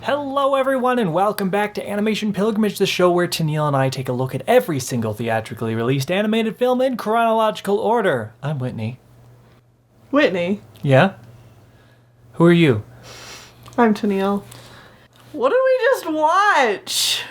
Hello everyone and welcome back to Animation Pilgrimage, the show where Tennille and I take a look at every single theatrically released animated film in chronological order. I'm Whitney. Whitney? Yeah? Who are you? I'm Tennille. What did we just watch?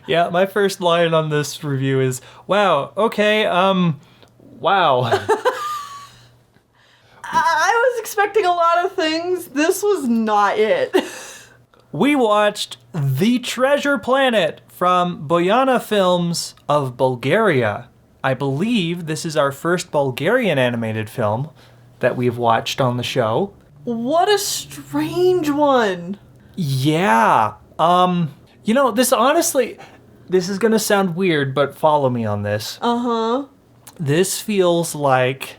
Yeah, my first line on this review is, wow, okay, wow. I was expecting a lot of things. This was not it. We watched The Treasure Planet from Bojana Films of Bulgaria. I believe this is our first Bulgarian animated film that we've watched on the show. What a strange one. Yeah. You know, this honestly, this is gonna sound weird, but follow me on this. Uh-huh. This feels like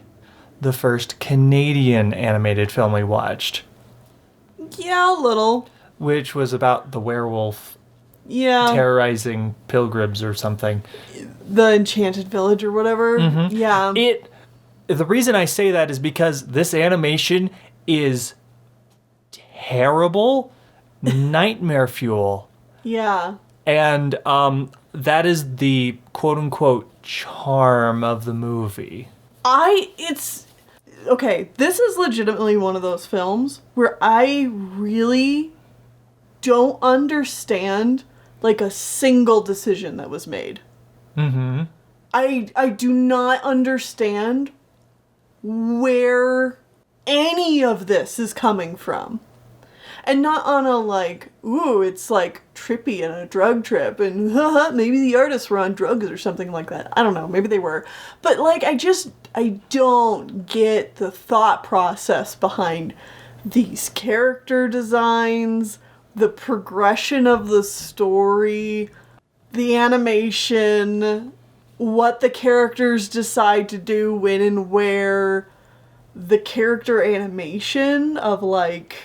the first Canadian animated film we watched. Yeah, a little. Which was about the werewolf Yeah. terrorizing pilgrims or something. The Enchanted Village or whatever. Mm-hmm. Yeah. The reason I say that is because this animation is terrible, nightmare fuel. Yeah. And that is the quote-unquote charm of the movie. Okay, this is legitimately one of those films where I really don't understand, like, a single decision that was made. Mm-hmm. I do not understand where any of this is coming from. And not on a, like, ooh, it's, like, trippy and a drug trip, and maybe the artists were on drugs or something like that. I don't know, maybe they were. But, like, I don't get the thought process behind these character designs, the progression of the story, the animation, what the characters decide to do when and where, the character animation of, like,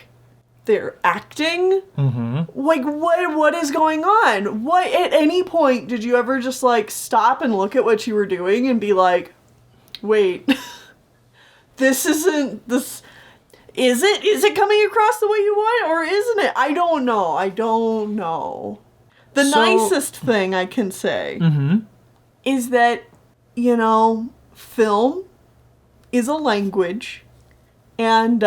their acting. Mm-hmm. Like, what is going on? What, at any point, did you ever just, like, stop and look at what you were doing and be like, wait, this isn't, this... Is it coming across the way you want, or isn't it? I don't know. The nicest thing I can say is that, you know, film is a language, and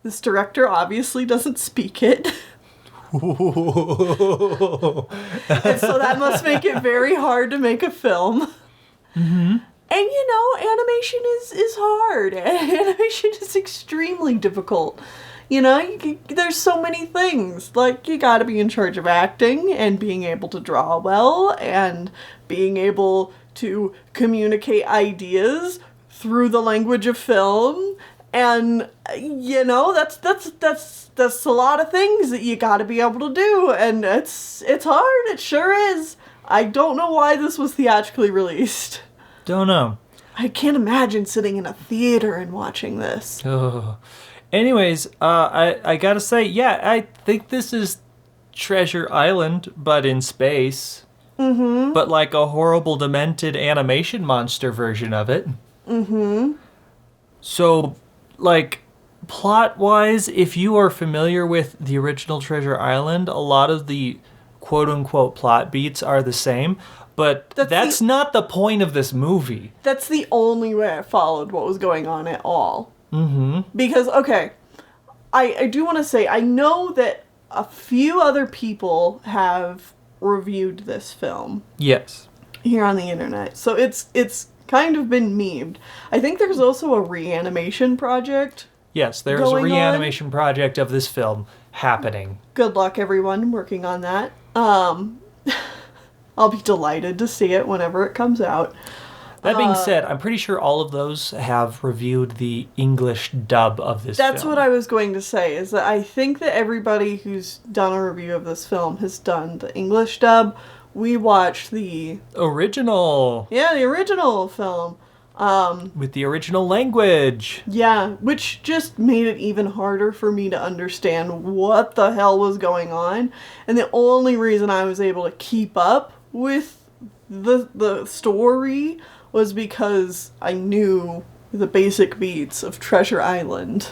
this director obviously doesn't speak it. And so that must make it very hard to make a film. Mm-hmm. And, you know, animation is hard. Animation is extremely difficult. You know, there's so many things. Like, you gotta be in charge of acting and being able to draw well and being able to communicate ideas through the language of film. And, you know, that's a lot of things that you gotta be able to do. And it's hard. It sure is. I don't know why this was theatrically released. Don't know. I can't imagine sitting in a theater and watching this. Oh. Anyways, I gotta say, yeah, I think this is Treasure Island, but in space. Mm-hmm. But like a horrible, demented animation monster version of it. Mm-hmm. So, like, plot-wise, if you are familiar with the original Treasure Island, a lot of the quote-unquote plot beats are the same. But that's not the point of this movie. That's the only way I followed what was going on at all. Mm-hmm. Because, okay, I do want to say, I know that a few other people have reviewed this film. Yes. Here on the internet. So it's kind of been memed. I think there's also a reanimation project. Yes, there's a reanimation project of this film happening. Good luck, everyone, working on that. I'll be delighted to see it whenever it comes out. That being said, I'm pretty sure all of those have reviewed the English dub of this film. That's what I was going to say, is that I think that everybody who's done a review of this film has done the English dub. We watched the... original. Yeah, the original film. With the original language. Yeah, which just made it even harder for me to understand what the hell was going on. And the only reason I was able to keep up with the story was because I knew the basic beats of Treasure Island.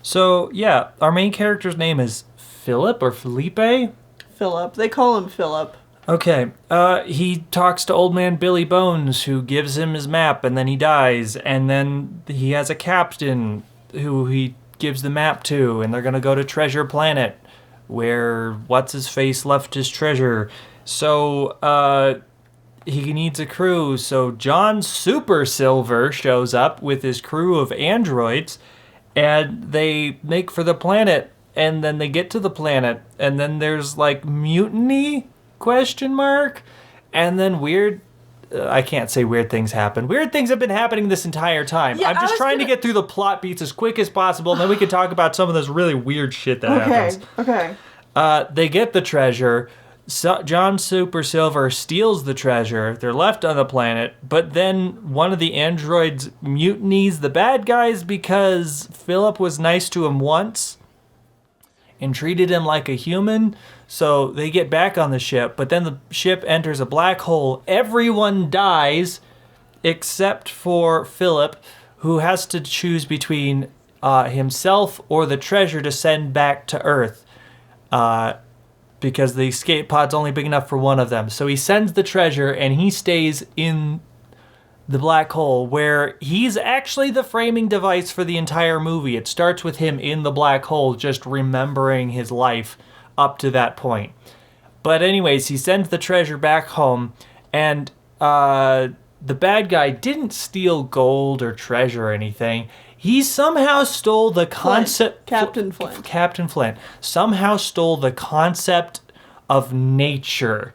So, yeah, our main character's name is Philip or Felipe? Philip. They call him Philip. Okay, he talks to old man Billy Bones, who gives him his map, and then he dies, and then he has a captain who he gives the map to, and they're gonna go to Treasure Planet, where what's-his-face left his treasure. So, he needs a crew, so John Super Silver shows up with his crew of androids, and they make for the planet, and then they get to the planet, and then there's, like, mutiny? Question mark? And then I can't say weird things happen. Weird things have been happening this entire time. Yeah, I'm just trying to get through the plot beats as quick as possible, and then we can talk about some of this really weird shit that happens. Okay. They get the treasure. John Super Silver steals the treasure. They're left on the planet, but then one of the androids mutinies the bad guys because Philip was nice to him once and treated him like a human. So they get back on the ship, but then the ship enters a black hole. Everyone dies except for Philip, who has to choose between himself or the treasure to send back to Earth. Because the escape pod's only big enough for one of them. So he sends the treasure, and he stays in the black hole, where he's actually the framing device for the entire movie. It starts with him in the black hole, just remembering his life up to that point. But anyways, he sends the treasure back home, and the bad guy didn't steal gold or treasure or anything. He somehow stole the concept... Captain Flint. Captain Flint somehow stole the concept of nature.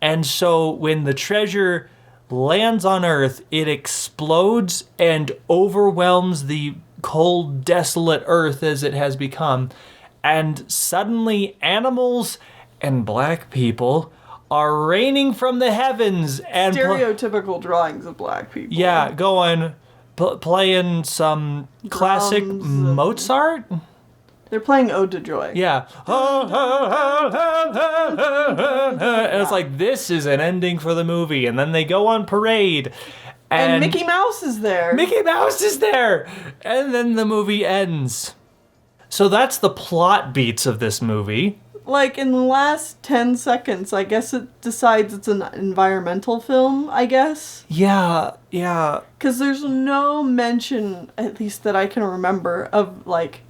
And so when the treasure lands on Earth, it explodes and overwhelms the cold, desolate Earth as it has become. And suddenly animals and black people are raining from the heavens. And Stereotypical drawings of black people. Yeah, going... playing some classic Drums Mozart? They're playing Ode to Joy. Yeah. And it's like, this is an ending for the movie. And then they go on parade. And Mickey Mouse is there. Mickey Mouse is there! And then the movie ends. So that's the plot beats of this movie. Like, in the last 10 seconds, I guess it decides it's an environmental film, I guess. Yeah. Because there's no mention, at least that I can remember, of, like,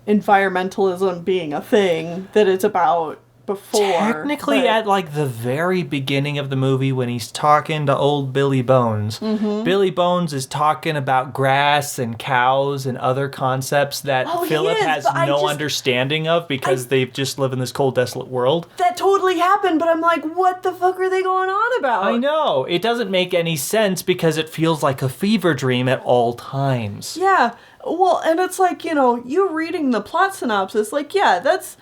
environmentalism being a thing that it's about before. Technically, at like the very beginning of the movie, when he's talking to old Billy Bones, Billy Bones is talking about grass and cows and other concepts that Philip has no understanding of because they just live in this cold, desolate world. That totally happened, but I'm like, what the fuck are they going on about? I know. It doesn't make any sense because it feels like a fever dream at all times. Yeah. Well, and it's like, you reading the plot synopsis, like, yeah, that's...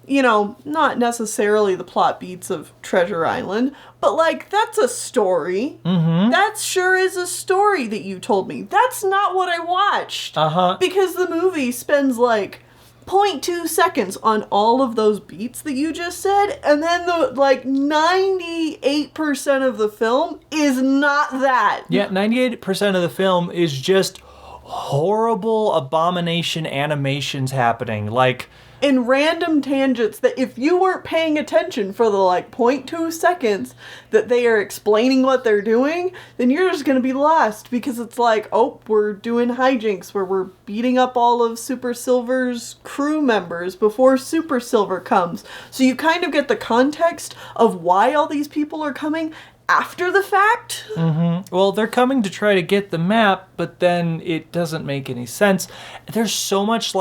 not necessarily the plot beats of Treasure Island, but, like, that's a story. Mm-hmm. That sure is a story that you told me. That's not what I watched. Uh-huh. Because the movie spends, like, 0.2 seconds on all of those beats that you just said, and then 98% of the film is not that. Yeah, 98% of the film is just horrible abomination animations happening. Like... in random tangents that if you weren't paying attention for the 0.2 seconds that they are explaining what they're doing, then you're just going to be lost because it's like, oh, we're doing hijinks where we're beating up all of Super Silver's crew members before Super Silver comes. So you kind of get the context of why all these people are coming after the fact. Mm-hmm. Well, they're coming to try to get the map, but then it doesn't make any sense. There's so much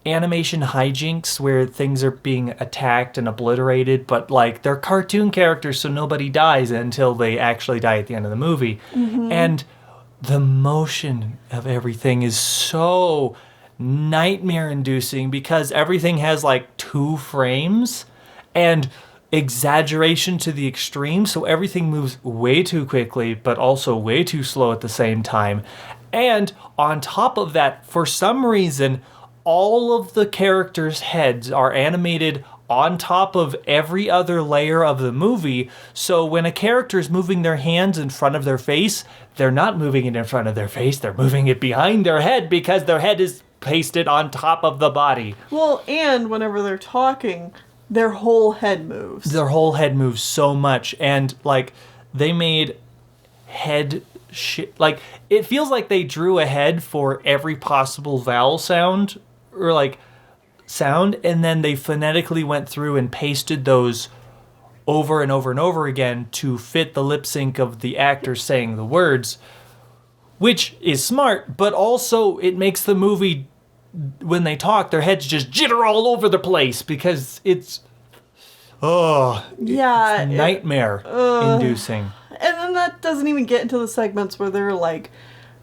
animation hijinks where things are being attacked and obliterated, but they're cartoon characters, so nobody dies until they actually die at the end of the movie. Mm-hmm. And the motion of everything is so nightmare-inducing because everything has 2 frames and exaggeration to the extreme, so everything moves way too quickly, but also way too slow at the same time. And on top of that, for some reason, all of the characters' heads are animated on top of every other layer of the movie. So when a character is moving their hands in front of their face, they're not moving it in front of their face, they're moving it behind their head because their head is pasted on top of the body. Well, and whenever they're talking, their whole head moves. Their whole head moves so much, and like they made head shit. Like it feels like they drew a head for every possible vowel sound or like sound, and then they phonetically went through and pasted those over and over and over again to fit the lip sync of the actors saying the words, which is smart, but also it makes the movie, when they talk, their heads just jitter all over the place because it's nightmare inducing. And then that doesn't even get into the segments where they're like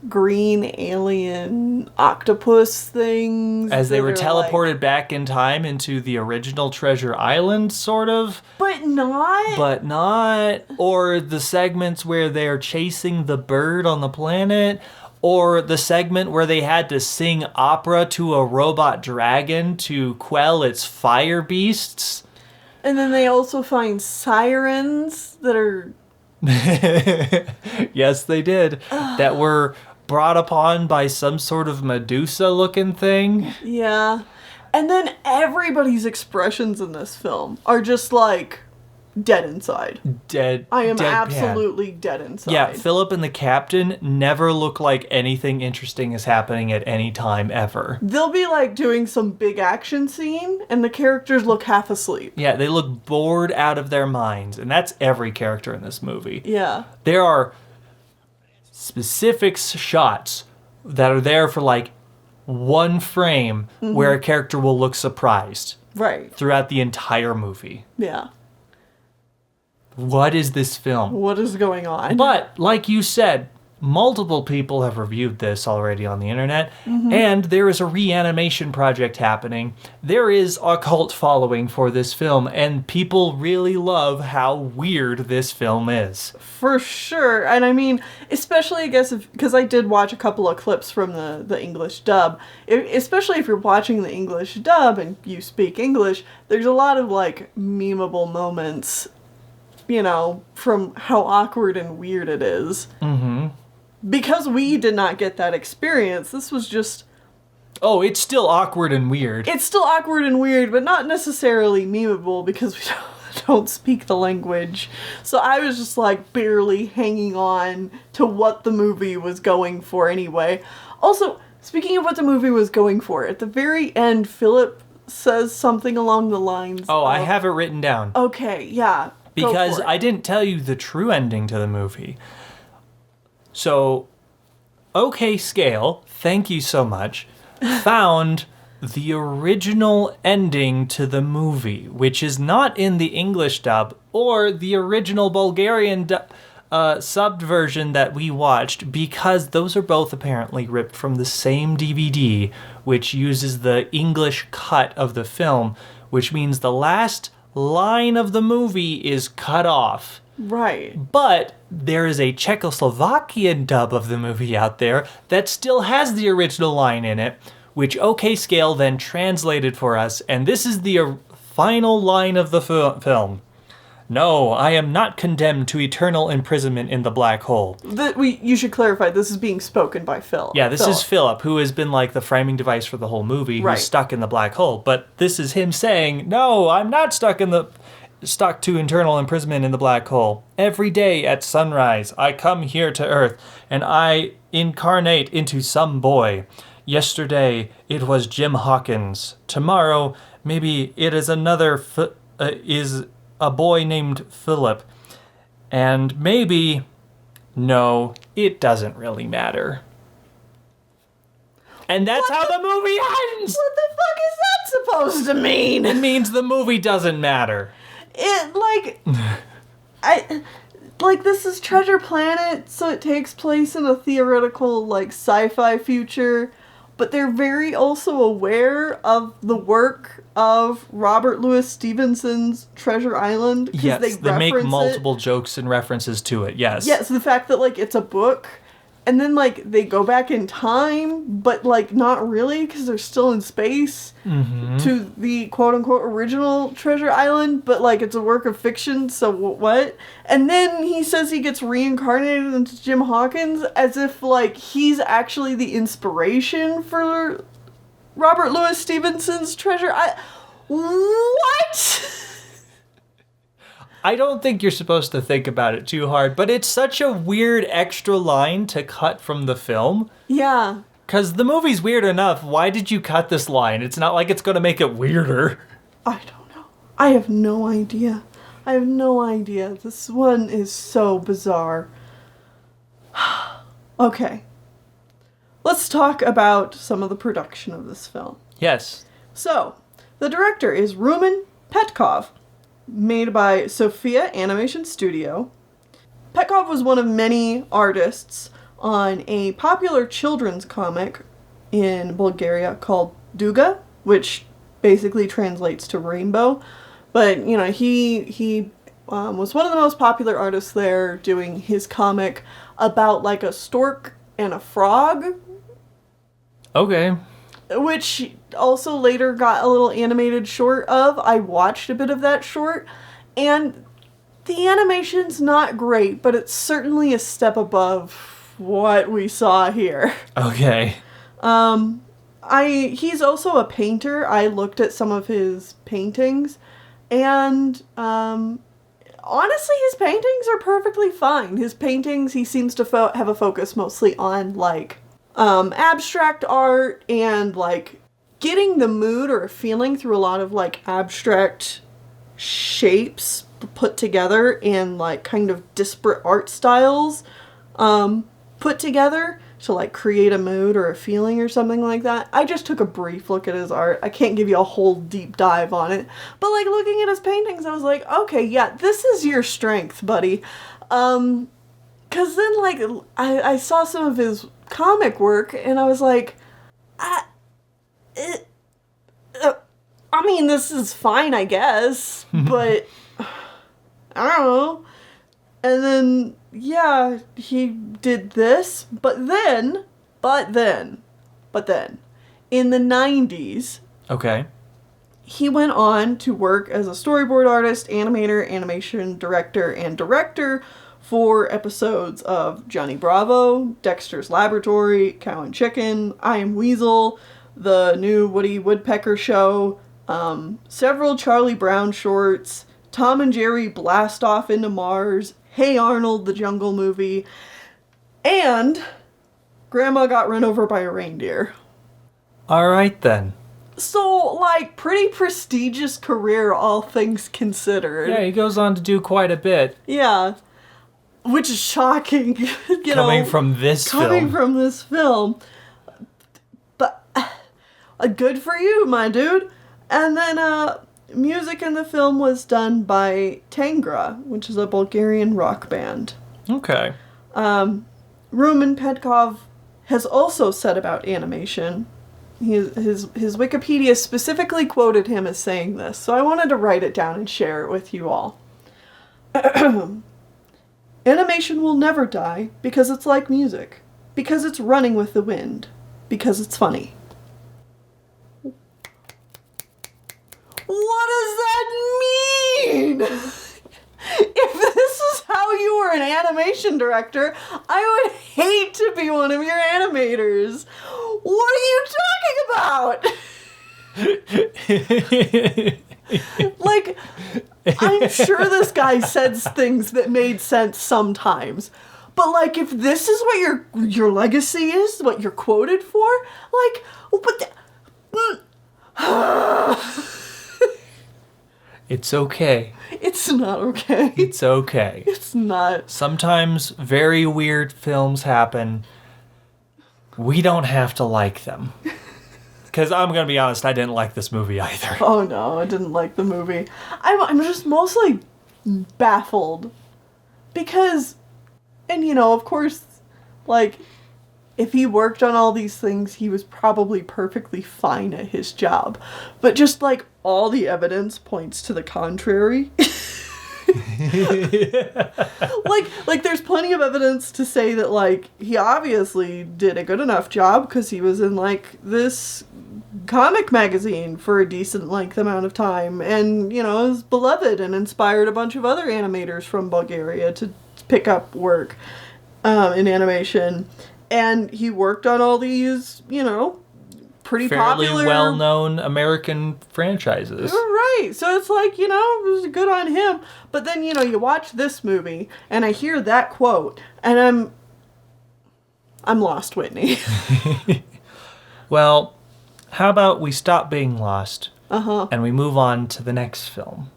green alien octopus things. As they were teleported back in time into the original Treasure Island, sort of. But not. Or the segments where they're chasing the bird on the planet. Or the segment where they had to sing opera to a robot dragon to quell its fire beasts. And then they also find sirens that are... Yes, they did. That were brought upon by some sort of Medusa-looking thing. Yeah. And then everybody's expressions in this film are just like dead inside. I am absolutely dead inside. Yeah, Philip and the captain never look like anything interesting is happening at any time ever. They'll be like doing some big action scene and the characters look half asleep. Yeah, they look bored out of their minds, and that's every character in this movie. Yeah. There are specific shots that are there for like one frame where a character will look surprised. Right. Throughout the entire movie. Yeah. What is this film? What is going on? But, like you said, multiple people have reviewed this already on the internet, and there is a reanimation project happening. There is a cult following for this film, and people really love how weird this film is. For sure. And I mean, especially, I guess, because I did watch a couple of clips from the English dub. Especially if you're watching the English dub and you speak English, there's a lot of, like, memeable moments, you know, from how awkward and weird it is. Because we did not get that experience, this was just... Oh, it's still awkward and weird. It's still awkward and weird, but not necessarily memeable because we don't speak the language. So I was just like barely hanging on to what the movie was going for anyway. Also, speaking of what the movie was going for, at the very end, Philip says something along the lines of... I have it written down. Okay, yeah. Because I didn't tell you the true ending to the movie. So, OK Scale, thank you so much, found the original ending to the movie, which is not in the English dub or the original Bulgarian subbed version that we watched, because those are both apparently ripped from the same DVD, which uses the English cut of the film, which means the last line of the movie is cut off. Right. But there is a Czechoslovakian dub of the movie out there that still has the original line in it, which OK Scale then translated for us, and this is the final line of the film. No, I am not condemned to eternal imprisonment in the black hole. You should clarify, this is being spoken by Phil. Yeah, this is Philip, who has been like the framing device for the whole movie, who's stuck in the black hole. But this is him saying, no, I'm not stuck to eternal imprisonment in the black hole. Every day at sunrise, I come here to Earth, and I incarnate into some boy. Yesterday, it was Jim Hawkins. Tomorrow, maybe it is is a boy named Philip. And maybe, no, it doesn't really matter. And that's how the movie ends! What the fuck is that supposed to mean? It means the movie doesn't matter. This is Treasure Planet, so it takes place in a theoretical, like, sci-fi future, but they're very also aware of the work of Robert Louis Stevenson's Treasure Island. Yes, they make multiple jokes and references to it, yes. Yes, the fact that, like, it's a book, And then, like, they go back in time, but, like, not really, because they're still in space to the quote-unquote original Treasure Island, but, like, it's a work of fiction, so what? And then he says he gets reincarnated into Jim Hawkins as if, like, he's actually the inspiration for Robert Louis Stevenson's Treasure Island. What? I don't think you're supposed to think about it too hard, but it's such a weird extra line to cut from the film. Yeah. Because the movie's weird enough. Why did you cut this line? It's not like it's going to make it weirder. I don't know. I have no idea. I have no idea. This one is so bizarre. Okay. Let's talk about some of the production of this film. Yes. So, the director is Rumen Petkov, made by Sofia Animation Studio. Petkov was one of many artists on a popular children's comic in Bulgaria called Duga, which basically translates to rainbow. But, you know, he was one of the most popular artists there, doing his comic about, like, a stork and a frog. Okay. Which also later got a little animated short of. I watched a bit of that short, and the animation's not great, but it's certainly a step above what we saw here. Okay. He's also a painter. I looked at some of his paintings, and honestly, his paintings are perfectly fine. His paintings, he seems to have a focus mostly on, like, abstract art and, like, getting the mood or a feeling through a lot of, like, abstract shapes put together in, like, kind of disparate art styles put together to, like, create a mood or a feeling or something like that. I just took a brief look at his art. I can't give you a whole deep dive on it. But, like, looking at his paintings, I was like, okay, yeah, this is your strength, buddy. Because then, like, I saw some of his comic work, and I was like, I mean, this is fine, I guess, but I don't know. And then, yeah, he did this, but then, in the 90s, Okay. he went on to work as a storyboard artist, animator, animation director, and director for episodes of Johnny Bravo, Dexter's Laboratory, Cow and Chicken, I Am Weasel, the new Woody Woodpecker Show, several Charlie Brown shorts, Tom and Jerry Blast Off into Mars, Hey Arnold, the Jungle Movie, and Grandma Got Run Over by a Reindeer. All right, then. So, like, pretty prestigious career, all things considered. Yeah, he goes on to do quite a bit. Yeah. Which is shocking, Coming from this film. But, good for you, my dude. And then, music in the film was done by Tangra, which is a Bulgarian rock band. Okay. Rumen Petkov has also said about animation. His Wikipedia specifically quoted him as saying this, so I wanted to write it down and share it with you all. Animation will never die because it's like music, because it's running with the wind, because it's funny. What does that mean? If this is how you were an animation director, I would hate to be one of your animators. What are you talking about? Like, I'm sure this guy said things that made sense sometimes. But, like, if this is what your legacy is, what you're quoted for, like, what It's okay. It's not okay. It's okay. It's not. Sometimes very weird films happen. We don't have to like them. Because I'm going to be honest, I didn't like this movie either. Oh no, I didn't like the movie. I'm just mostly baffled. Because, and you know, of course, like, if he worked on all these things, he was probably perfectly fine at his job. But just, like, all the evidence points to the contrary. Like there's plenty of evidence to say that like he obviously did a good enough job because he was in like this comic magazine for a decent length amount of time, and you know is beloved and inspired a bunch of other animators from Bulgaria to pick up work in animation. And he worked on all these, you know, pretty fairly popular, well-known American franchises. Right. So it's like, you know, it was good on him. But then, you know, you watch this movie and I hear that quote and I'm lost, Whitney. Well, how about we stop being lost and we move on to the next film?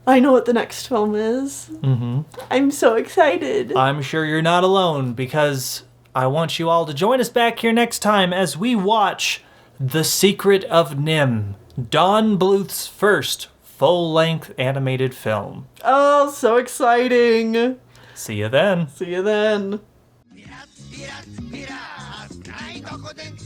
I know what the next film is. Mm-hmm. I'm so excited. I'm sure you're not alone, because I want you all to join us back here next time as we watch The Secret of Nim, Don Bluth's first full-length animated film. Oh, so exciting. See you then. See you then. Pirat, pirat, pirat, aj dochodem,